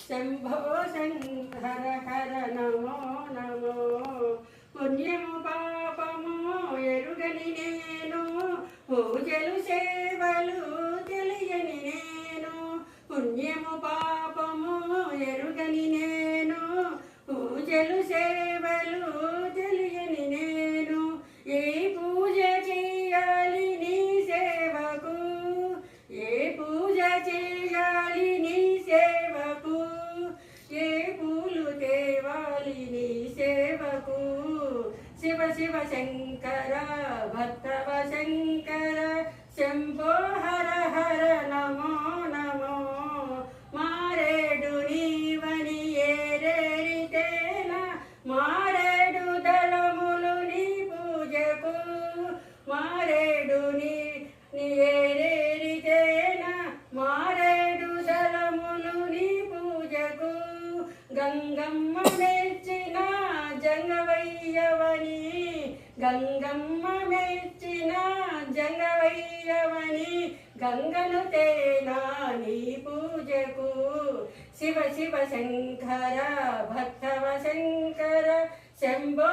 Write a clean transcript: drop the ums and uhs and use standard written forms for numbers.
శంభో హర హర నమో నమో. పుణ్యము పాపము ఎరుగని నేను, పూజలు సేవలు తెలియని నేను. పుణ్యము పాపము ఎరుగని నేను, పూజలు సేవలు తెలియని నేను. ఏ పూజ చేయాలి నీ సేవకు, ఏ పూజ చేయాలి నీ సేవకు, ఏ పూలు తేవాలి నీ సేవకు. శివ శివ శంకర భక్తవ శంకర శంభో హర హర నమో నమో. మారేడు నీవని ఏరేరితేన, మారేడు దళములు నీ పూజకు. మారేడు నీ ఏరేరితేన, మారేడు దళములు నీ పూజకు. గంగమ్మ మెచ్చిన జంగవయ్యవని, గంగమ్మ మెచ్చిన జంగవయ్యవని. గంగను తేనా నీ పూజకు. శివ శివ శంకర భక్తవ శంకర శంభో